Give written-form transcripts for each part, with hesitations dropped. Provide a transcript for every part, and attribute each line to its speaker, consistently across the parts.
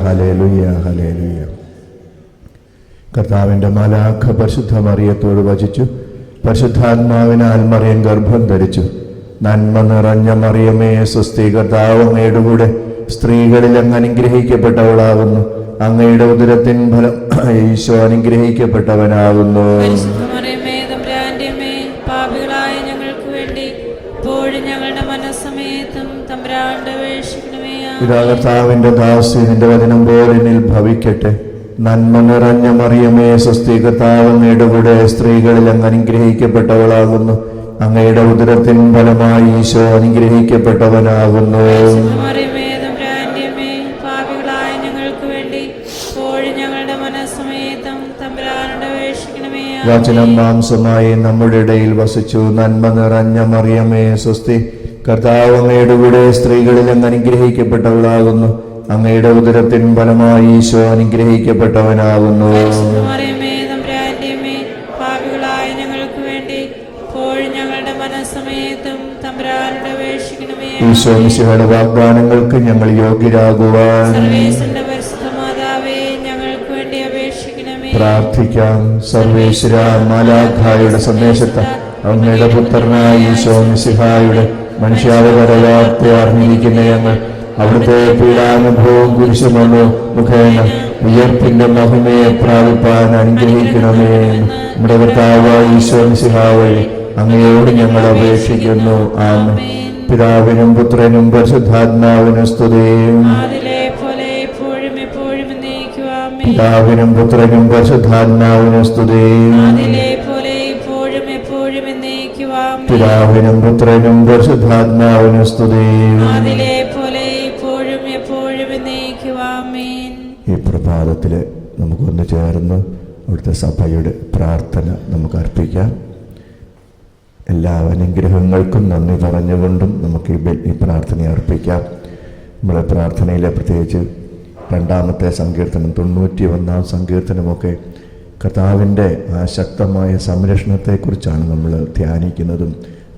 Speaker 1: Hallelujah, hallelujah. കർത്താവിൻ്റെ മാലാഖ പരിശുദ്ധ മറിയത്തോട് വചിച്ചു, പരിശുദ്ധാത്മാവിനാൽ മറിയം ഗർഭം ധരിച്ചു. നന്മ നിറഞ്ഞ മറിയമേ സ്വസ്തി, കർത്താവ് അങ്ങയുടെ കൂടെ സ്ത്രീകളിൽ അങ്ങ് അനുഗ്രഹിക്കപ്പെട്ടവളാകുന്നു. അങ്ങയുടെ ഉദരത്തിൻ ഫലം ഈശോ അനുഗ്രഹിക്കപ്പെട്ടവനാകുന്നു. ഇതാ കർത്താവിന്റെ ദാസി, നിന്റെ വചനം പോലെ എന്നിൽ ഭവിക്കട്ടെ. നന്മ നിറഞ്ഞ മറിയമേ സ്വസ്തി, കർത്താവ് അങ്ങയുടെ കൂടെ സ്ത്രീകളിൽ അങ്ങ് അനുഗ്രഹിക്കപ്പെട്ടവളാകുന്നു. അങ്ങയുടെ ഉദരത്തിൻ ഫലമായി ഈശോ അനുഗ്രഹിക്കപ്പെട്ടവനാകുന്നു. വചനം മാംസമായി നമ്മുടെ ഇടയിൽ വസിച്ചു. നന്മ നിറഞ്ഞ മറിയമേ സ്വസ്തി, കർത്താവ് അങ്ങയുടെ കൂടെ സ്ത്രീകളിൽ അങ്ങ് അനുഗ്രഹിക്കപ്പെട്ടവളാകുന്നു. അങ്ങയുടെ ഉദരത്തിൻ ഫലമായി ഈശോ അനുഗ്രഹിക്കപ്പെട്ടവനാകുന്നു. ഈശോ മിശിഹായുടെ വാഗ്ദാനങ്ങൾക്ക് ഞങ്ങൾ യോഗ്യരാകുവാൻ പ്രാർത്ഥിക്കാം. സർവേശ്വര മാലാഖയുടെ സന്ദേശത്തെ അങ്ങയുടെ പുത്രനായ ഈശോ മിശിഹായുടെ മനുഷ്യാവതാര വാർത്ത അറിഞ്ഞിരിക്കുന്ന ഞങ്ങൾ അവിടുത്തെ പീഡാനുഭവവും കുരിശുമരണവും മുഖേന ഉയർപ്പിന്റെ മഹിമയെ പ്രാപിപ്പാൻ അനുഗ്രഹിക്കണമേ. നമ്മുടെ കർത്താവായ ഈശോ മിശിഹാ വഴി അങ്ങയോട് ഞങ്ങൾ അപേക്ഷിക്കുന്നു. ആമേൻ. പിതാവിനും പുത്രനും പരിശുദ്ധാത്മാവിനും സ്തുതി. പിതാവിനും പുത്രനും പരിശുദ്ധാത്മാവിനും സ്തുതി. പിതാവിനും പുത്രനും പരിശുദ്ധാത്മാവിനും സ്തുതി. ഈ പ്രഭാതത്തിൽ നമുക്കൊന്ന് ചേർന്ന് അവിടുത്തെ സഭയുടെ പ്രാർത്ഥന നമുക്ക് അർപ്പിക്കാം. എല്ലാ അനുഗ്രഹങ്ങൾക്കും നന്ദി പറഞ്ഞുകൊണ്ടും നമുക്ക് ഈ പ്രാർത്ഥന അർപ്പിക്കാം. നമ്മളെ പ്രാർത്ഥനയിലെ പ്രത്യേകിച്ച് 2-ാമത്തെ സങ്കീർത്തനം, 91-ാം സങ്കീർത്തനമൊക്കെ കർത്താവിൻ്റെ ആ ശക്തമായ സംരക്ഷണത്തെക്കുറിച്ചാണ് നമ്മൾ ധ്യാനിക്കുന്നതും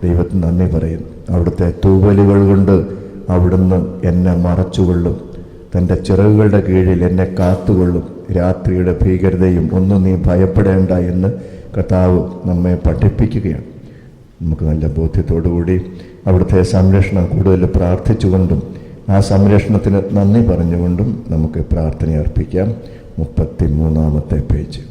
Speaker 1: ദൈവത്തിന് നന്ദി പറയും. അവിടുത്തെ തൂവലുകൾ കൊണ്ട് അവിടുന്ന് എന്നെ മറച്ചുകൊള്ളും, തൻ്റെ ചിറകുകളുടെ കീഴിൽ എന്നെ കാത്തുകൊള്ളും. രാത്രിയുടെ ഭീകരതയും ഒന്നും നീ ഭയപ്പെടേണ്ട എന്ന് കർത്താവ് നമ്മെ പഠിപ്പിക്കുകയാണ്. നമുക്ക് നല്ല ബോധ്യത്തോടുകൂടി അവിടുത്തെ സംരക്ഷണം കൂടുതൽ പ്രാർത്ഥിച്ചുകൊണ്ടും ആ സംരക്ഷണത്തിന് നന്ദി പറഞ്ഞുകൊണ്ടും നമുക്ക് പ്രാർത്ഥന അർപ്പിക്കാം. 33-ാമത്തെ പേജ്.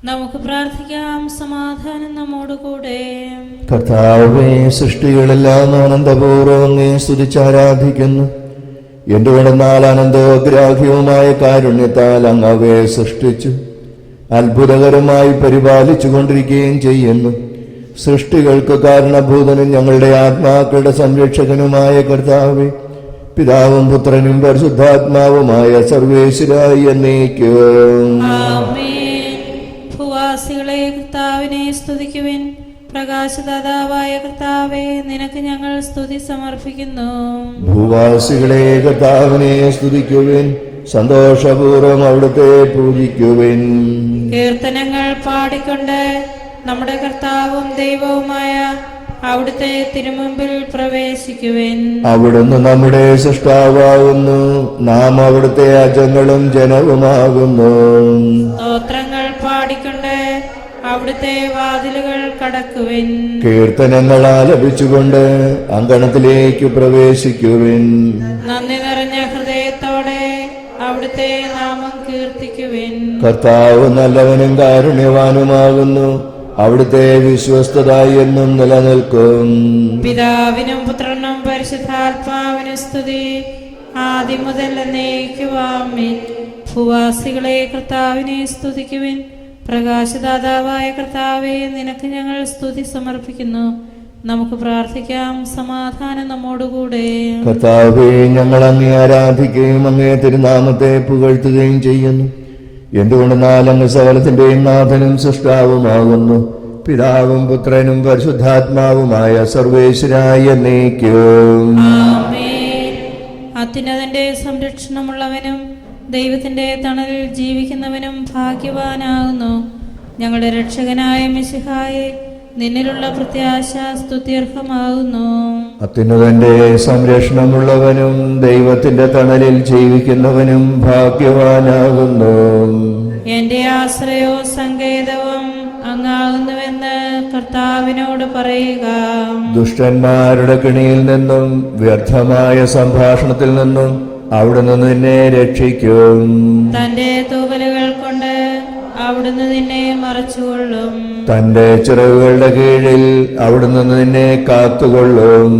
Speaker 2: നമുക്ക് പ്രാർത്ഥിക്കാം. സമാധാനം നമ്മോട് കൂടെ.
Speaker 1: കർത്താവേ, സൃഷ്ടികളെല്ലാം ആനന്ദപൂർവ്വം അങ്ങേ സ്തുതിച്ചാരാധിക്കുന്നു. എന്തുകൊണ്ടെന്നാൽ അനന്തോഗ്രാഹ്യവുമായ കാരുണ്യത്താൽ അങ്ങ് അവയെ സൃഷ്ടിച്ചു അത്ഭുതകരമായി പരിപാലിച്ചു കൊണ്ടിരിക്കുകയും ചെയ്യുന്നു. സൃഷ്ടികൾക്ക് കാരണഭൂതനും ഞങ്ങളുടെ ആത്മാക്കളുടെ സംരക്ഷകനുമായ കർത്താവേ, പിതാവും പുത്രനും പരിശുദ്ധാത്മാവുമായ സർവേശ്വരായി എന്നേക്കും.
Speaker 2: ഭൂവാസികളെ കർത്താവിനെ സ്തുതിക്കുവിൻ. പ്രകാശദാതാവായ കർത്താവേ, നിനക്ക് ഞങ്ങൾ സ്തുതി സമർപ്പിക്കുന്നു.
Speaker 1: ഭൂവാസികളെ കർത്താവിനെ സ്തുതിക്കുവിൻ. സന്തോഷപൂർവ്വം അവിടുത്തെ പൂജിക്കുവിൻ.
Speaker 2: കീർത്തനങ്ങൾ പാടിക്കൊണ്ട് നമ്മുടെ കർത്താവും ദൈവവുമായ അവിടുത്തെ തിരുമുമ്പിൽ പ്രവേശിക്കുവിൻ.
Speaker 1: അവിടുന്ന് നമ്മുടെ സൃഷ്ടാവാകുന്നു, നാം അവിടുത്തെ അജങ്ങളും ജനവുമാകുന്നു.
Speaker 2: സ്തോത്രങ്ങൾ പാടിക്കൊണ്ട് അവിടുത്തെ വാതിലുകൾ കടക്കുവിൻ.
Speaker 1: കീർത്തനങ്ങൾ ആലപിച്ചുകൊണ്ട് അങ്കണത്തിലേക്ക് പ്രവേശിക്കുവിൻ.
Speaker 2: നന്ദി നിറഞ്ഞ ഹൃദയത്തോടെ അവിടുത്തെ നാമം കീർത്തിക്കുവിൻ.
Speaker 1: കർത്താവ് നല്ലവനും കാരുണ്യവാനുമാകുന്നു, അവിടുത്തെ വിശ്വസ്തത എന്നും നിലനിൽക്കും.
Speaker 2: പിതാവിനും പുത്രനും പരിശുദ്ധാത്മാവിനും സ്തുതി, ആദ്യം മുതൽ എന്നേക്കും ആമേൻ. ഭൂവാസികളെ കർത്താവിനെ സ്തുതിക്കുവിൻ. പ്രകാശദാതാവായ കർത്താവേ, നിനക്ക് ഞങ്ങൾ സ്തുതി സമർപ്പിക്കുന്നു. നമുക്ക് പ്രാർത്ഥിക്കാം. സമാധാനം നമ്മോടുകൂടെ.
Speaker 1: കർത്താവേ, ഞങ്ങൾ അങ്ങേ ആരാധിക്കുകയും അങ്ങേ തിരുനാമത്തെ പുകഴ്ത്തുകയും ചെയ്യുന്നു. എന്തുകൊണ്ടെന്നാൽ അങ്ങ് സകലത്തിന്റെയും നാഥനും സൃഷ്ടാവുമാകുന്നു. പിതാവും പുത്രനും പരിശുദ്ധാത്മാവുമായ സർവേശ്വരായ എന്നേക്കും.
Speaker 2: അത്യുന്നതന്റെ സംരക്ഷണമുള്ളവനും ദൈവത്തിന്റെ തണലിൽ ജീവിക്കുന്നവനും ഭാഗ്യവാനാകുന്നു. ഞങ്ങളുടെ രക്ഷകനായ മിശിഹായെ, നിന്നിലുള്ള പ്രത്യാശ സ്തുത്യർഹമാകുന്നു.
Speaker 1: അത്യുന്നതന്റെ സംരക്ഷണമുള്ളവനും ദൈവത്തിന്റെ തണലിൽ ജീവിക്കുന്നവനും ഭാഗ്യവാനാകുന്നു.
Speaker 2: എന്റെ ആശ്രയവും സങ്കേതവും അങ്ങാകുന്നുവെന്ന് കർത്താവിനോട് പറയുക.
Speaker 1: ദുഷ്ടന്മാരുടെ കെണിയിൽ നിന്നും വ്യർത്ഥമായ സംഭാഷണത്തിൽ നിന്നും അവിടുന്ന് നിന്നെ രക്ഷിക്കും.
Speaker 2: തന്റെ തൂവലുകൾ കൊണ്ട് അവിടുന്ന് നിന്നെ മറച്ചുകൊള്ളും.
Speaker 1: തന്റെ ചിറകുകളുടെ കീഴിൽ അവിടുന്ന് നിന്നെ കാത്തുകൊള്ളും.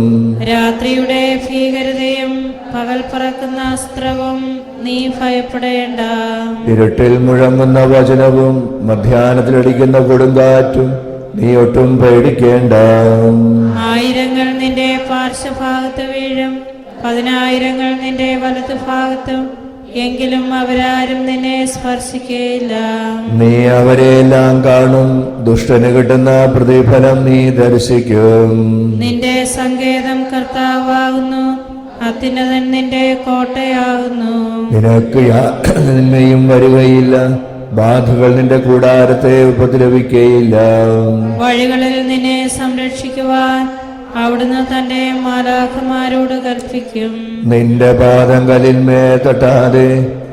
Speaker 2: രാത്രിയുടെ ഭീകരതയും പകൽ പറക്കുന്ന അസ്ത്രവും നീ ഭയപ്പെടേണ്ട.
Speaker 1: ഇരുട്ടിൽ മുഴങ്ങുന്ന വചനവും മധ്യാഹ്നത്തിലടിക്കുന്ന കൊടുങ്കാറ്റും നീ ഒട്ടും പേടിക്കേണ്ട.
Speaker 2: ആയിരങ്ങൾ നിന്റെ പാർശ്വഭാഗത്ത് വീഴും, 10,000 നിന്റെ വലതുഭാഗത്തും, എങ്കിലും അവരാരും നിന്നെ സ്പർശിക്കുകയില്ല.
Speaker 1: നീ അവരെയെല്ലാം കാണും. ദുഷ്ടന് കിട്ടുന്ന പ്രതിഫലം നീ ദർശിക്കും.
Speaker 2: നിന്റെ സങ്കേതം കർത്താവാകുന്നു, അത്യുന്നതൻ നിന്റെ കോട്ടയാകുന്നു.
Speaker 1: നിനക്ക് നന്മയും വരികയില്ല, ബാധകൾ നിന്റെ കൂടാരത്തെ ഉപദ്രവിക്കുകയില്ല.
Speaker 2: വഴികളിൽ നിന്നെ സംരക്ഷിക്കുവാൻ അവിടുന്ന് തന്റെ മാലാഖമാരോട് കൽപ്പിക്കും.
Speaker 1: നിന്റെ പാദം കല്ലിന്മേ തട്ടാതെ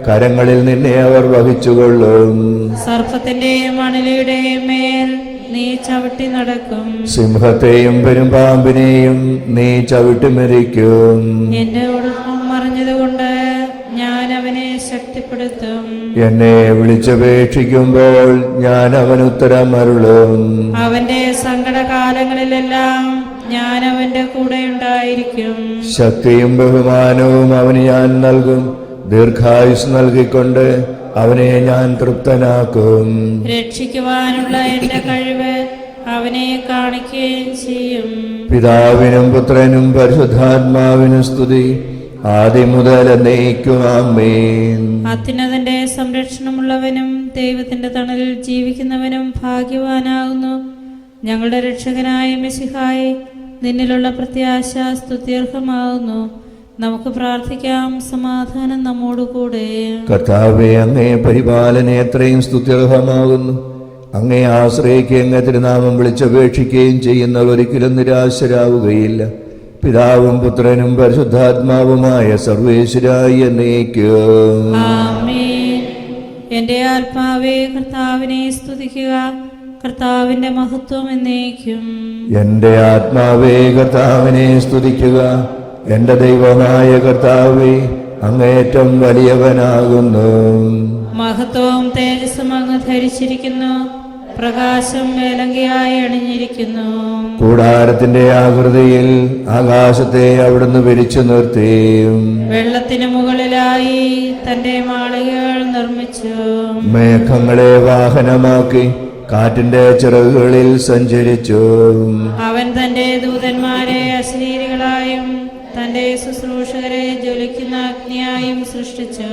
Speaker 1: കരങ്ങളിൽ നിന്നെ അവർ വഹിച്ചുകൊള്ളും.
Speaker 2: സർപ്പത്തിന്റെയും അണലിയുടെയും മേൽ നീ ചവിട്ടി നടക്കും.
Speaker 1: സിംഹത്തെയും പെരുമ്പാമ്പിനെയും നീ ചവിട്ടി മെതിക്കും.
Speaker 2: എന്റെ ഉടമ്പം മറിഞ്ഞതുകൊണ്ട് ഞാൻ അവനെ ശക്തിപ്പെടുത്തും.
Speaker 1: എന്നെ വിളിച്ചപേക്ഷിക്കുമ്പോൾ ഞാൻ അവന് ഉത്തരം അരുളും.
Speaker 2: അവന്റെ സങ്കടകാലങ്ങളിലെല്ലാം ഞാൻ അവന്റെ കൂടെ ഉണ്ടായിരിക്കും.
Speaker 1: ശക്തിയും ബഹുമാനവും അവന് ഞാൻ നൽകും. ദീർഘായുസ് നൽകിക്കൊണ്ട് അവനെ ഞാൻ തൃപ്തനാക്കും.
Speaker 2: രക്ഷിക്കുവാനുള്ള എന്റെ കഴിവ് അവനെ കാണിക്കുകയും ചെയ്യും.
Speaker 1: പിതാവിനും പുത്രനും പരിശുദ്ധാത്മാവിനും സ്തുതി, ആദ്യം മുതൽ എന്നേക്കും ആമേൻ.
Speaker 2: അത്യുന്നതന്റെ സംരക്ഷണമുള്ളവനും ദൈവത്തിന്റെ തണലിൽ ജീവിക്കുന്നവനും ഭാഗ്യവാനാകുന്നു. ഞങ്ങളുടെ രക്ഷകനായ മിശിഹായി, നിന്നിലുള്ള പ്രത്യാശ സ്തുത്യർഹമാകുന്നു. നമുക്ക് പ്രാർത്ഥിക്കാം. സമാധാനം നമ്മോടുകൂടെ.
Speaker 1: കർത്താവേ, അങ്ങേ പരിപാലന എത്രയും സ്തുത്യർഹമാകുന്നു. അങ്ങേ ആശ്രയിക്കുകയും അങ്ങേ തിരുനാമം വിളിച്ചപേക്ഷിക്കുകയും ചെയ്യുന്നവർ ഒരിക്കലും നിരാശരാവുകയില്ല. പിതാവും പുത്രനും പരിശുദ്ധാത്മാവുമായ സർവേശ്വരായി എന്നേക്കും
Speaker 2: ആമേൻ. എന്റെ ആത്മാവേ കർത്താവിനെ സ്തുതിക്കുക, കർത്താവിന്റെ മഹത്വം എന്നേക്കും.
Speaker 1: എന്റെ ആത്മാവേ കർത്താവിനെ സ്തുതിക്കുക. എന്റെ ദൈവമായ കർത്താവേ, അങ്ങേറ്റം വലിയവനാകുന്നു.
Speaker 2: മഹത്വവും തേജസ്സും അങ്ങ് ധരിച്ചിരിക്കുന്നു, പ്രകാശം മേലങ്കിയായി അണിഞ്ഞിരിക്കുന്നു.
Speaker 1: കൂടാരത്തിന്റെ ആകൃതിയിൽ ആകാശത്തെ അവിടുന്ന് വിരിച്ചു നിർത്തി.
Speaker 2: വെള്ളത്തിനു മുകളിലായി തന്റെ മാളികകൾ നിർമ്മിച്ചു.
Speaker 1: മേഘങ്ങളെ വാഹനമാക്കി കാറ്റിന്റെ ചിറകുകളിൽ സഞ്ചരിച്ചു.
Speaker 2: അവൻ തന്റെ ദൂതന്മാരെ അശരീരികളായും തന്റെ ശുശ്രൂഷകരെ ജ്വലിക്കുന്ന അഗ്നിയായും സൃഷ്ടിച്ചു.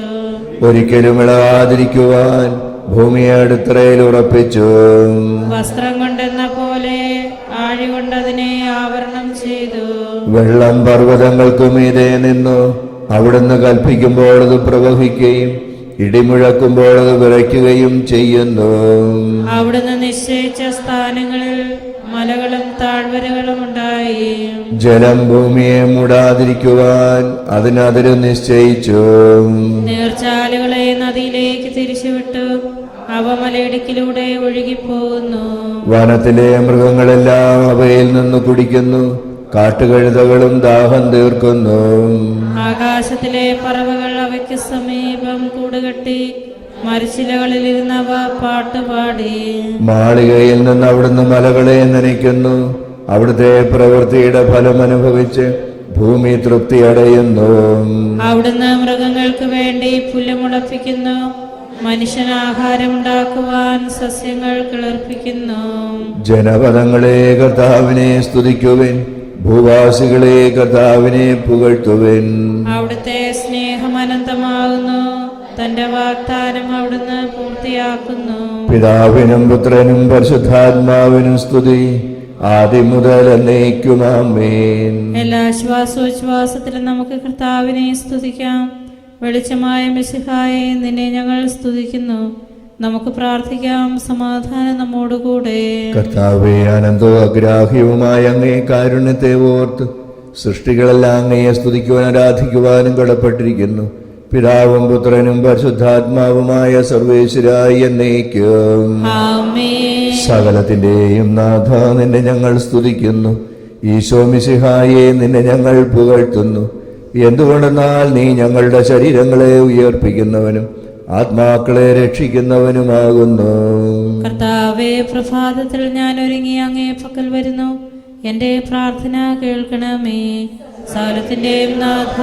Speaker 1: ഒരിക്കലും ഇളകാതിരിക്കുവാൻ ഭൂമിയെ അടിത്തറയിൽ ഉറപ്പിച്ചു.
Speaker 2: വസ്ത്രം കൊണ്ടെന്ന പോലെ ആഴികൊണ്ടതിനെ ആവരണം ചെയ്തു.
Speaker 1: വെള്ളം പർവ്വതങ്ങൾക്കു മീതെ നിന്നു. അവിടുന്ന് കൽപ്പിക്കുമ്പോൾ അത് പ്രവഹിക്കുകയും ഇടിമുഴക്കുമ്പോൾ അത് വിറയ്ക്കുകയും ചെയ്യുന്നു.
Speaker 2: അവിടുന്ന് നിശ്ചയിച്ച സ്ഥാനങ്ങളിൽ മലകളും താഴ്വരകളും ഉണ്ടായി.
Speaker 1: ജലം ഭൂമിയെ മൂടാതിരിക്കുവാൻ അതിനതിര് നിശ്ചയിച്ചു.
Speaker 2: നീർച്ചാലുകളെ നദിയിലേക്ക് തിരിച്ചുവിട്ടു, അവ മലയിടുക്കിലൂടെ ഒഴുകിപ്പോകുന്നു.
Speaker 1: വനത്തിലെ മൃഗങ്ങളെല്ലാം അവയിൽ നിന്ന് കുടിക്കുന്നു. കാട്ടുകഴുതകളും ദാഹം തീർക്കുന്നു.
Speaker 2: ആകാശത്തിലെ പറവകൾ അവയ്ക്ക് സമീപം കൂടുകെട്ടി മരച്ചിലകളിലിരുന്നവ പാട്ടുപാടി.
Speaker 1: മാളികയിൽ നിന്ന് അവിടുന്ന് മലകളെ നനയ്ക്കുന്നു. അവിടുത്തെ പ്രവൃത്തിയുടെ ഫലം അനുഭവിച്ച് ഭൂമി തൃപ്തി അടയുന്നു.
Speaker 2: അവിടുന്ന് മൃഗങ്ങൾക്ക് വേണ്ടി പുല്ല് മുളപ്പിക്കുന്നു, മനുഷ്യന് ആഹാരമുണ്ടാക്കുവാൻ സസ്യങ്ങൾ കിളർപ്പിക്കുന്നു.
Speaker 1: ജനപദങ്ങളെ കർത്താവിനെ സ്തുതിക്കുവിൻ, ഭൂവാസികളെ കർത്താവിനെ പുകഴ്ത്തുവിൻ.
Speaker 2: അവിടുത്തെ സ്നേഹം അനന്തമാകുന്നു, തന്റെ വാഗ്ദാനം അവിടുന്ന് പൂർത്തിയാക്കുന്നു.
Speaker 1: പിതാവിനും പുത്രനും പരിശുദ്ധാത്മാവിനും സ്തുതി, ആദ്യം മുതൽ എന്നേക്കും ആമേൻ.
Speaker 2: എല്ലാ ശ്വാസോച്ഛ്വാസത്തിലും നമുക്ക് കർത്താവിനെ സ്തുതിക്കാം. വെളിച്ചമായ മിശിഹായെ, നിന്നെ ഞങ്ങൾ സ്തുതിക്കുന്നു. നമുക്ക് പ്രാർത്ഥിക്കാം. സമാധാനം നമ്മോടുകൂടെ.
Speaker 1: കർത്താവേ, അനന്തോ അഗ്രാഹ്യവുമായ അങ്ങേ കാരുണ്യത്തെ ഓർത്ത് സൃഷ്ടികളെല്ലാം അങ്ങയെ സ്തുതിക്കുവാൻ ആരാധിക്കുവാനും കടപ്പെട്ടിരിക്കുന്നു. പിതാവും പുത്രനും പരിശുദ്ധാത്മാവുമായ സർവേശ്വരായ എന്നേക്കും
Speaker 2: ആമേൻ.
Speaker 1: സകലത്തിന്റെയും നാഥ, നിന്നെ ഞങ്ങൾ സ്തുതിക്കുന്നു. ഈശോ മിശിഹായെ, നിന്നെ ഞങ്ങൾ പുകഴ്ത്തുന്നു. എന്തുകൊണ്ടെന്നാൽ നീ ഞങ്ങളുടെ ശരീരങ്ങളെ ഉയർപ്പിക്കുന്നവനും ആത്മാക്കളെ രക്ഷിക്കുന്നവനുമാകുന്നു.
Speaker 2: കർത്താവേ, പ്രഭാതത്തിൽ ഞാൻ ഒരുങ്ങി അങ്ങേ പക്കൽ വരുന്നു. എന്റെ പ്രാർത്ഥന കേൾക്കണമേ. സകലത്തിന്റെയും നാഥ,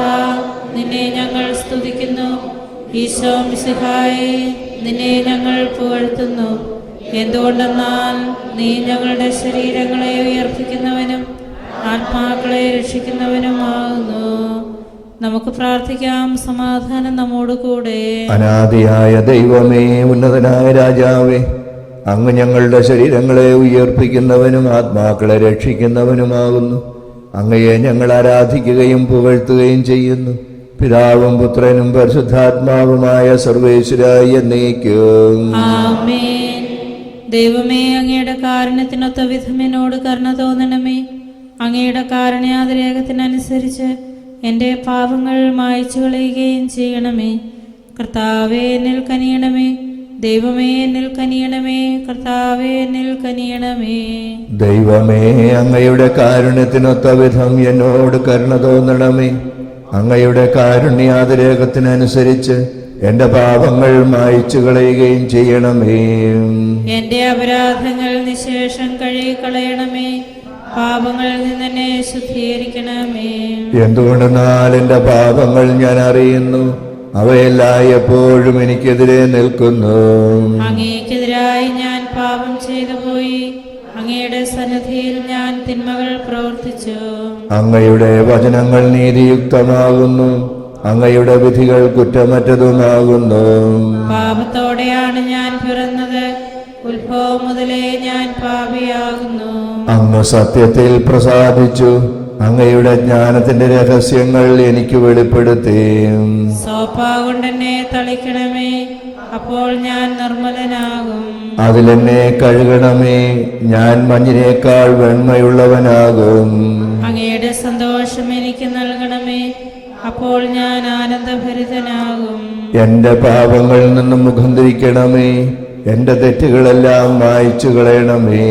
Speaker 2: നിന്നെ ഞങ്ങൾ സ്തുതിക്കുന്നു. ഈശോ മിശിഹായെ, നിന്നെ ഞങ്ങൾ പുകഴ്ത്തുന്നു. എന്തുകൊണ്ടെന്നാൽ നീ ഞങ്ങളുടെ ശരീരങ്ങളെ ഉയർപ്പിക്കുന്നവനും ആത്മാക്കളെ രക്ഷിക്കുന്നവനുമാകുന്നു. നമുക്ക് പ്രാർത്ഥിക്കാം. സമാധാനം നമ്മോടുകൂടെ.
Speaker 1: അനാദിയായ ദൈവമേ, ഉന്നതനായ രാജാവേ, അങ്ങ് ഞങ്ങളുടെ ശരീരങ്ങളെ ഉയർപ്പിക്കുന്നവനും ആത്മാക്കളെ രക്ഷിക്കുന്നവനുമാകുന്നു. അങ്ങയെ ഞങ്ങൾ ആരാധിക്കുകയും പുകഴ്ത്തുകയും ചെയ്യുന്നു. പിതാവും പുത്രനും പരിശുദ്ധാത്മാവുമായ സർവേശ്വരായ എന്നേക്കും
Speaker 2: ആമേൻ. ദൈവമേ, അങ്ങയുടെ കാരുണ്യത്തിനൊത്ത വിധം എന്നോട് കരുണ തോന്നണമേ. അങ്ങയുടെ കാരുണ്യാതിരേകത്തിനനുസരിച്ച് എൻ്റെ പാപങ്ങൾ മായ്ച്ചു കളയുകയും ചെയ്യണമേ. കർത്താവേ, എന്നിൽ കനിയണമേ. ദൈവമേ, എന്നിൽ കനിയണമേ. കർത്താവേ, എന്നിൽ കനിയണമേ.
Speaker 1: ദൈവമേ, അങ്ങയുടെ കാരുണ്യത്തിനൊത്ത വിധം എന്നോട് കരുണ തോന്നണമേ. അങ്ങയുടെ കാരുണ്യാതിരേകത്തിനനുസരിച്ച് എൻ്റെ പാപങ്ങൾ മായ്ച്ചു കളയുകയും ചെയ്യണമേ.
Speaker 2: എൻ്റെ അപരാധങ്ങൾ നിശേഷം കഴുകിക്കളയണമേ. പാപങ്ങളിൽ നിന്ന് എന്നെ ശുദ്ധീകരിക്കണമേ.
Speaker 1: എന്തുകൊണ്ടെന്നാൽ എൻ്റെ പാപങ്ങൾ ഞാൻ അറിയുന്നു, അവയെല്ലാം എപ്പോഴും എനിക്കെതിരെ നിൽക്കുന്നു.
Speaker 2: അങ്ങേക്കെതിരായി ഞാൻ പാപം ചെയ്തു പോയി. അങ്ങയുടെ സന്നിധിയിൽ ഞാൻ തിന്മകൾ പ്രവർത്തിച്ചു.
Speaker 1: അങ്ങയുടെ വചനങ്ങൾ നീതിയുക്തമാകുന്നു, അങ്ങയുടെ വിധികൾ കുറ്റമറ്റതുമാകുന്നു.
Speaker 2: പാപത്തോടെയാണ് ഞാൻ പിറന്നത്. ഉത്ഭവം മുതലേ ഞാൻ പാപിയാകുന്നു.
Speaker 1: അങ്ങ് സത്യത്തിൽ പ്രസാദിച്ചു, അങ്ങയുടെ ജ്ഞാനത്തിന്റെ രഹസ്യങ്ങൾ എനിക്ക് വെളിപ്പെടുത്തി.
Speaker 2: സോപ്പാ കൊണ്ടെന്നെ തളിക്കണമേ, അപ്പോൾ ഞാൻ നിർമ്മലനാകും.
Speaker 1: അതിലെന്നെ കഴുകണമേ, ഞാൻ മഞ്ഞിനേക്കാൾ വെണ്മയുള്ളവനാകും.
Speaker 2: അങ്ങയുടെ സന്തോഷം എനിക്ക് നൽകണമേ, അപ്പോൾ ഞാൻ ആനന്ദഭരിതനാകും.
Speaker 1: എന്റെ പാപങ്ങളിൽ നിന്നും മുഖം തിരിക്കണമേ, എന്റെ തെറ്റുകളെല്ലാം മായ്ച്ചു കളയണമേ.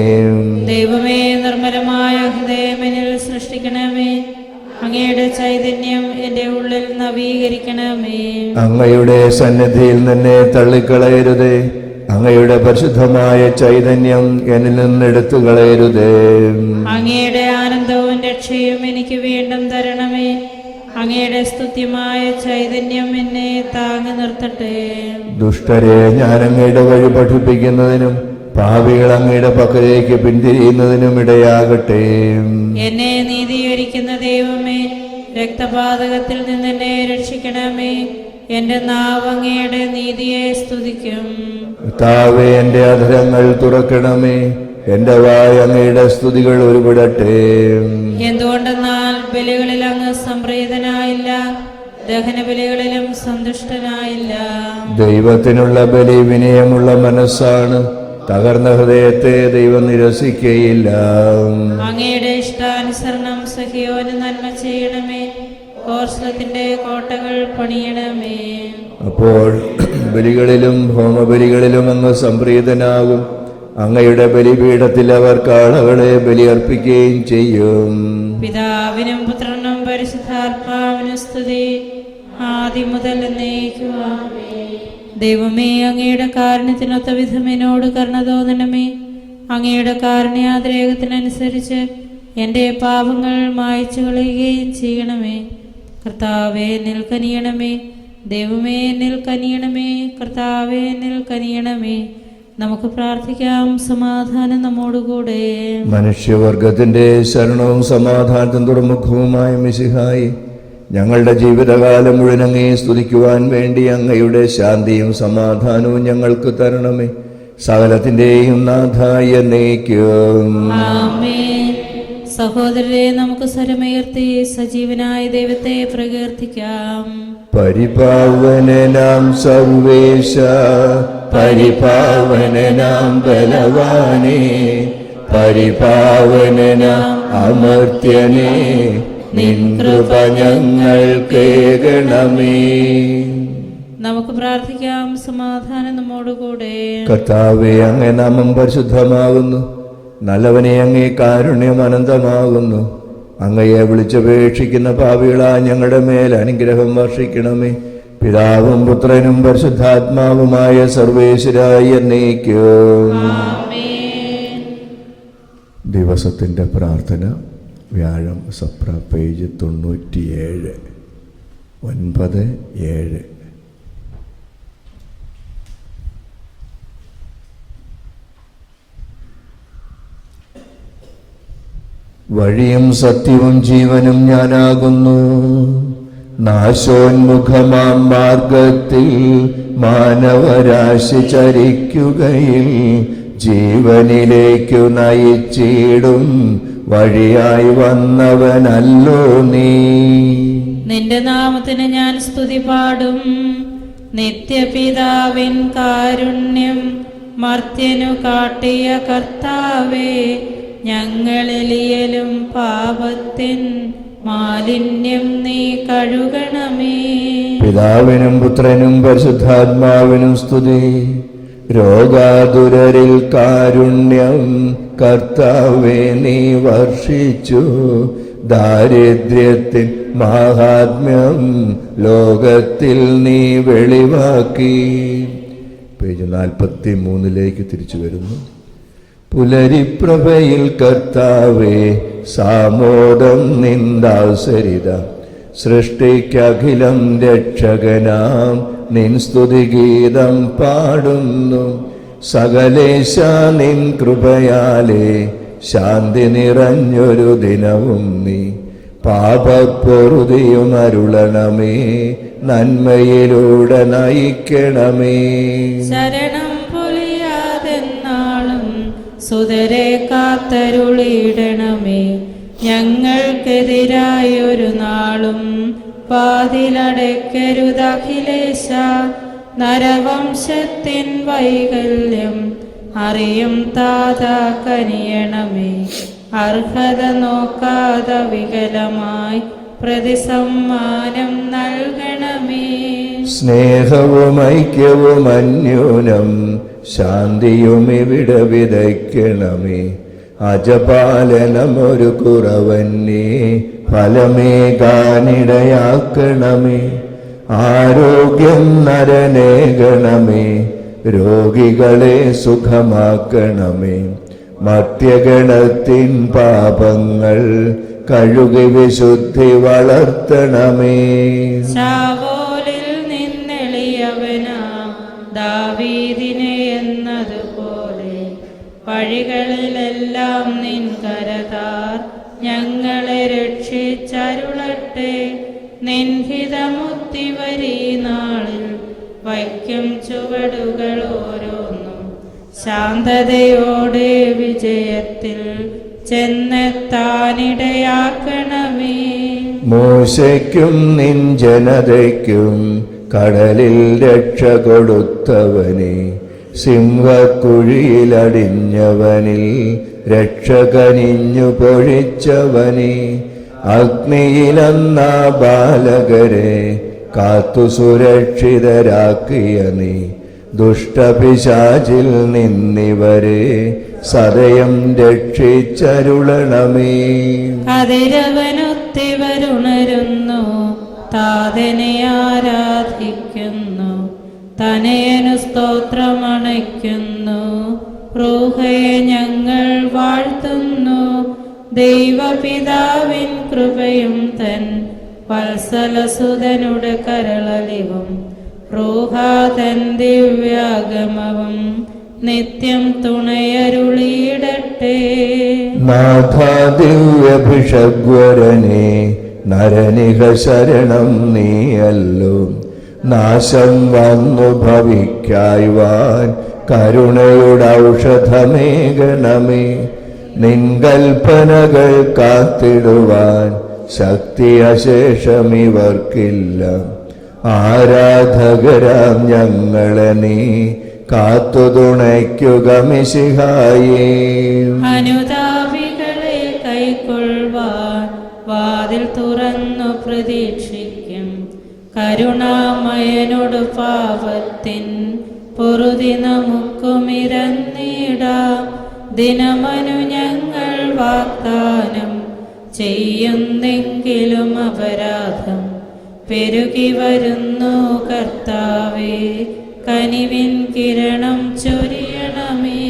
Speaker 2: ദൈവമേ, നിർമ്മലമായ ഹൃദയം എന്നിൽ സൃഷ്ടിക്കണമേ. അങ്ങയുടെ ചൈതന്യം എൻ്റെ ഉള്ളിൽ നവീകരിക്കണമേ.
Speaker 1: അങ്ങയുടെ സന്നിധിയിൽ നിന്നെ തള്ളിക്കളയരുതേ, അങ്ങയുടെ പരിശുദ്ധമായ ചൈതന്യം എന്നിൽ നിന്നെടുത്തു കളയരുതേ.
Speaker 2: അങ്ങയുടെ ആനന്ദവും രക്ഷയും എനിക്ക് വീണ്ടും തരണമേ. അങ്ങയുടെ സ്തുത്യമായ ചൈതന്യം എന്നെ താങ്ങി നിർത്തട്ടെ.
Speaker 1: ദുഷ്ടരെ ഞാൻ അങ്ങയുടെ വഴി പഠിപ്പിക്കുന്നതിനും പാപികൾ അങ്ങയുടെ പക്കലേക്ക് പിന്തിരിയുന്നതിനും ഇടയാകട്ടെ.
Speaker 2: എന്നെ നീതീകരിക്കുന്ന ദൈവമേ, രക്തപാതകത്തിൽ നിന്ന് എന്നെ രക്ഷിക്കണമേ. എൻ്റെ നാവ് അങ്ങയുടെ നീതിയെ സ്തുതിക്കും.
Speaker 1: കർത്താവേ, എന്റെ അധരങ്ങൾ തുറക്കണമേ, എന്റെ വായ് അങ്ങയുടെ സ്തുതികൾ ഉരുവിടട്ടെ.
Speaker 2: എന്തുകൊണ്ടെന്നാൽ ബലികളിൽ അങ്ങ് സംപ്രീതനായില്ല, ദഹനബലികളിലും സന്തുഷ്ടനായില്ല.
Speaker 1: ദൈവത്തിനുള്ള ബലി വിനയമുള്ള മനസ്സാണ്, തകർന്ന ഹൃദയത്തെ ദൈവം നിരസിക്കയില്ല.
Speaker 2: അങ്ങയുടെ ഇഷ്ടാനുസരണം സഹിയോന് നന്മ ചെയ്യണമേ. ഓർസ്ലത്തിന്റെ കോട്ടകൾ പണിയണമേ.
Speaker 1: അപ്പോൾ ബലികളിലും ഹോമബലികളിലും അങ്ങ് സംപ്രീതനാകും. അങ്ങയുടെ ബലിപീഠത്തിൽ അവർ കാളകളെ ബലിയർപ്പിക്കുകയും ചെയ്യും.
Speaker 2: പിതാവിനും പുത്രനും പരിശുദ്ധാത്മാവിനും സ്തുതി, ആദ്യം മുതൽ എന്നേക്കും ആമേൻ. ദൈവമേ, അങ്ങയുടെ കാരുണ്യത്തിനൊത്ത വിധം എന്നോട് കരുണ തോന്നണമേ. അങ്ങയുടെ കാരുണ്യാതിരേകത്തിനനുസരിച്ച് എൻ്റെ പാപങ്ങൾ മായ്ച്ചു കളയുകയും ചെയ്യണമേ. കർത്താവേ, എന്നിൽ കനിയണമേ. ദൈവമേ, എന്നിൽ കനിയണമേ. കർത്താവേ, എന്നിൽ കനിയണമേ. നമുക്ക് പ്രാർത്ഥിക്കാം. സമാധാനം നമ്മോടുകൂടെ.
Speaker 1: മനുഷ്യവർഗത്തിന്റെ ശരണവും സമാധാനത്തിന് തുറമുഖവുമായ മിശിഹായി, ഞങ്ങളുടെ ജീവിതകാലം മുഴുവൻ അങ്ങയെ സ്തുതിക്കുവാൻ വേണ്ടി അങ്ങയുടെ ശാന്തിയും സമാധാനവും ഞങ്ങൾക്ക് തരണമേ. സകലത്തിന്റെയും നാഥായ എന്നേക്കും
Speaker 2: ആമേൻ. സഹോദരരെ, നമുക്ക് സ്വരമുയർത്തി സജീവനായ ദൈവത്തെ പ്രകീർത്തിക്കാം.
Speaker 1: പരിപാവനനാം സർവേശ, പരിപാവനനാം ബലവാനേ, പരിപാവനനാം അമർത്യനേ, നിൻ കൃപ ഞങ്ങൾക്കേകണമേ.
Speaker 2: നമുക്ക് പ്രാർത്ഥിക്കാം. സമാധാനം നമ്മോടുകൂടെ.
Speaker 1: കർത്താവേ, അങ്ങേ നാമം പരിശുദ്ധമാകുന്നു. നല്ലവനെ, അങ്ങേ കാരുണ്യം അനന്തമാകുന്നു. അങ്ങയെ വിളിച്ചപേക്ഷിക്കുന്ന പാപികളായ ഞങ്ങളുടെ മേൽ അനുഗ്രഹം വർഷിക്കണമേ. പിതാവും പുത്രനും പരിശുദ്ധാത്മാവുമായ സർവേശ്വരായ എന്നേക്കും. ദിവസത്തിൻ്റെ പ്രാർത്ഥന വ്യാഴം സപ്ര പേജ് 97 9-7. വഴിയും സത്യവും ജീവനും ഞാനാകുന്നു. നാശോന്മുഖമാം മാർഗത്തിൽ മാനവരാശി ചരിക്കുകയിൽ ജീവനിലേക്കു നയിച്ചിടും വഴിയായി വന്നവനല്ലോ നീ.
Speaker 2: നിന്റെ നാമത്തിന് ഞാൻ സ്തുതി പാടും. നിത്യപിതാവിൻ കാരുണ്യം മർത്യനു കാട്ടിയ കർത്താവേ, ഞങ്ങളിലിയലും പാപത്തിൻ മാലിന്യം നീ കഴുകണമേ.
Speaker 1: പിതാവിനും പുത്രനും പരിശുദ്ധാത്മാവിനും സ്തുതി. രോഗാതുരരിൽ കാരുണ്യം കർത്താവേ നീ വർഷിച്ചു. ദാരിദ്ര്യത്തിൻ മാഹാത്മ്യം ലോകത്തിൽ നീ വെളിവാക്കി. പേജ് 43 തിരിച്ചു വരുന്നു. പുലരിപ്രഭയിൽ കർത്താവേ സാമോദം നിന്ദാസരിത. സൃഷ്ടിക്കഖിലം രക്ഷകനാം നിൻ സ്തുതിഗീതം പാടുന്നു. സകലേശ നിൻ കൃപയാലേ ശാന്തി നിറഞ്ഞൊരു ദിനവും നീ. പാപപ്പൊറുതിയും അരുളണമേ, നന്മയിലൂടെ നയിക്കണമേ.
Speaker 2: ശരണം പൊലിയാതെന്നാളും സുതരെ കാത്തരുളിയിടണമേ. ഞങ്ങൾക്കെതിരായൊരു നാളും പാതിലടയ്ക്കരുതഖിലേശ. നരവംശത്തിൻ വൈകല്യം അറിയും താതാ കനിയണമേ. അർഹത നോക്കാതെ വികലമായി പ്രതിസമ്മാനം നൽകണമേ.
Speaker 1: സ്നേഹവും ഐക്യവും അന്യോന്യം ശാന്തിയും ഇവിടെ വിതയ്ക്കണമേ. അജപാലനമൊരു കുറവന്നേ ഫലമേകാനിടയാക്കണമേ. ആരോഗ്യം നരനേകണമേ, രോഗികളെ സുഖമാക്കണമേ. മർത്യഗണത്തിൻ പാപങ്ങൾ കഴുകി വിശുദ്ധി വളർത്തണമേ.
Speaker 2: ശാവോലിൽ നിന്നെളിയവനാ ദാവീദിനെ എന്നതുപോലെ വഴികളിലെല്ലാം നിൻ കരതാർ ഞങ്ങളെ രക്ഷിച്ചരുളട്ടെ. നിൻഹിതമുത്തിവരീ നാളിൽ വയ്ക്കും ചുവടുകൾ ഓരോന്നും ശാന്തതയോടെ വിജയത്തിൽ ചെന്നെത്താനിടയാക്കണമേ.
Speaker 1: മോശയ്ക്കും നിൻ ജനതയ്ക്കും കടലിൽ രക്ഷ കൊടുത്തവനെ, സിംഹക്കുഴിയിലടിഞ്ഞവനിൽ രക്ഷകനിഞ്ഞു പൊഴിച്ചവനെ. അഗ്നിയിലെന്ന ബാലകരെ കാത്തു സുരക്ഷിതരാക്കിയ നീ. ദുഷ്ടപിശാചിൽ നിന്നിവരെ സദയം രക്ഷിച്ചരുളണമേ.
Speaker 2: കതിരവനൊത്തിവരുണരുന്നു, താതനെ ആരാധിക്കുന്നു. തനയനു സ്തോത്രമണയ്ക്കുന്നു, റൂഹയെ ഞങ്ങൾ വാഴ്ത്തുന്നു. ദൈവപിതാവിൻ കൃപയും തൻ വത്സലസുതനുടെ കരളലിവും റൂഹാതൻ ദിവ്യാഗമവും നിത്യം തുണയരുളിയിടട്ടെ.
Speaker 1: നാഥ ദിവ്യഭിഷഗ്വരനെ, നരനിക ശരണം നീയല്ലോ. നാശം വന്നു ഭവിക്കായ്വാൻ കരുണയുടെ ഔഷധമേകണമേ. നിൻകൽപ്പനകൾ കാത്തിടുവാൻ ശക്തി അശേഷമിവർക്കില്ല. ആരാധകരാം ഞങ്ങളെ നീ കാത്തുതുണയ്ക്കുക മിശിഹായേ.
Speaker 2: അനുതാപികളെ കൈക്കൊള്ളുവാൻ വാതിൽ തുറന്നു പ്രതീക്ഷിക്കും. കരുണാമയനോട് പാപത്തിൻ പൊറുതി നമുക്കുമിരന്നിടാം. ദിനമനു ഞങ്ങൾ വാഗ്ദാനം ചെയ്യുന്നെങ്കിലും അപരാധം പെരുകി വരുന്നു. കർത്താവേ, കനിവിൻ കിരണം ചൊരിയണമേ.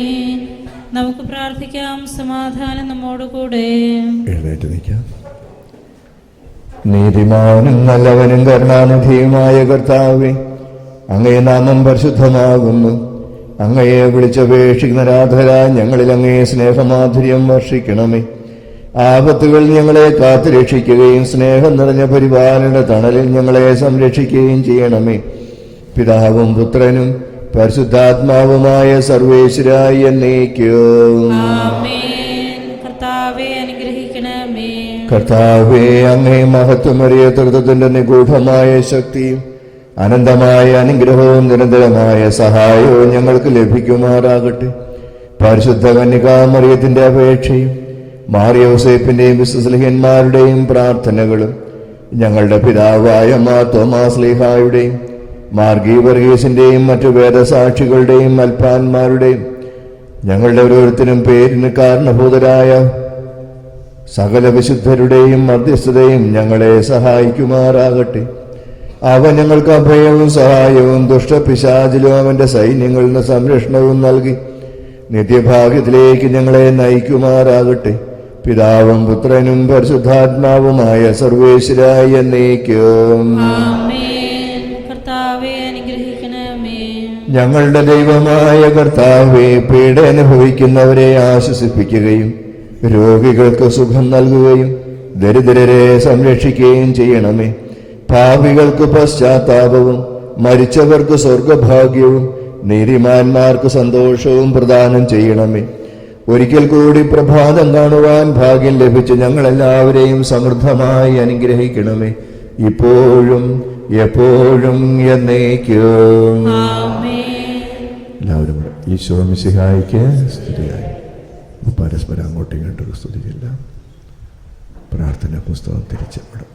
Speaker 2: നമുക്ക് പ്രാർത്ഥിക്കാം. സമാധാനം നമ്മോടുകൂടെ.
Speaker 1: എഴുന്നേറ്റ് നിൽക്കാം. നീതിമാനും നല്ലവനും കരുണാനിധിയുമായ കർത്താവേ, അങ്ങേ നാമം പരിശുദ്ധമാകുന്നു. അങ്ങയെ വിളിച്ചപേക്ഷിക്കുന്ന രാധരാ ഞങ്ങളിൽ അങ്ങേ സ്നേഹമാധുര്യം വർഷിക്കണമേ. ആപത്തുകൾ ഞങ്ങളെ കാത്തുരക്ഷിക്കുകയും സ്നേഹം നിറഞ്ഞ പരിപാലന തണലിൽ ഞങ്ങളെ സംരക്ഷിക്കുകയും ചെയ്യണമേ. പിതാവും പുത്രനും പരിശുദ്ധാത്മാവുമായ സർവേശ്വരായ എന്നേക്കും.
Speaker 2: കർത്താവേ, അനുഗ്രഹിക്കണമേ.
Speaker 1: കർത്താവേ, അങ്ങേ മഹത്വമേറിയ തൃത്വത്തിന്റെ നിഗൂഢമായ ശക്തിയും അനന്തമായ അനുഗ്രഹവും നിരന്തരമായ സഹായവും ഞങ്ങൾക്ക് ലഭിക്കുമാറാകട്ടെ. പരിശുദ്ധ കന്യകാമറിയത്തിന്റെ അപേക്ഷയും മാറിയോസേപ്പിന്റെയും വിശ്വസ്തന്മാരുടെയും പ്രാർത്ഥനകളും ഞങ്ങളുടെ പിതാവായ മാർ തോമാസ് ശ്ലീഹായുടെയും മാർ ഗീവർഗീസിന്റെയും മറ്റു വേദസാക്ഷികളുടെയും അൽപ്പാന്മാരുടെയും ഞങ്ങളുടെ ഓരോരുത്തരും പേരിന് കാരണഭൂതരായ സകല വിശുദ്ധരുടെയും മധ്യസ്ഥതയും ഞങ്ങളെ സഹായിക്കുമാറാകട്ടെ. അവൻ ഞങ്ങൾക്ക് അഭയവും സഹായവും ദുഷ്ടപിശാചിലും അവന്റെ സൈന്യങ്ങളിൽ നിന്ന് സംരക്ഷണവും നൽകി നിത്യഭാഗ്യത്തിലേക്ക് ഞങ്ങളെ നയിക്കുമാറാകട്ടെ. പിതാവും പുത്രനും പരിശുദ്ധാത്മാവുമായ സർവേശ്വരായ എന്നേക്കും.
Speaker 2: കർത്താവേ, അനുഗ്രഹിക്കണമേ.
Speaker 1: ഞങ്ങളുടെ ദൈവമായ കർത്താവേ, പീഡ അനുഭവിക്കുന്നവരെ ആശ്വസിപ്പിക്കുകയും രോഗികൾക്ക് സുഖം നൽകുകയും ദരിദ്രരെ സംരക്ഷിക്കുകയും ചെയ്യണമേ. പാപികൾക്ക് പശ്ചാത്താപവും മരിച്ചവർക്ക് സ്വർഗഭാഗ്യവും നീതിമാന്മാർക്ക് സന്തോഷവും പ്രദാനം ചെയ്യണമേ. ഒരിക്കൽ കൂടി പ്രഭാതം കാണുവാൻ ഭാഗ്യം ലഭിച്ച് ഞങ്ങളെല്ലാവരെയും സമൃദ്ധമായി അനുഗ്രഹിക്കണമേ, ഇപ്പോഴും എപ്പോഴും എന്നേക്കും. എല്ലാവരും ഈശോ മിശിഹായിക്ക് സ്തുതിയായി. പരസ്പരം അങ്ങോട്ടും ഇങ്ങോട്ടും സ്തുതിയില്ല. പ്രാർത്ഥന പുസ്തകം തിരിച്ചപ്പെടാം.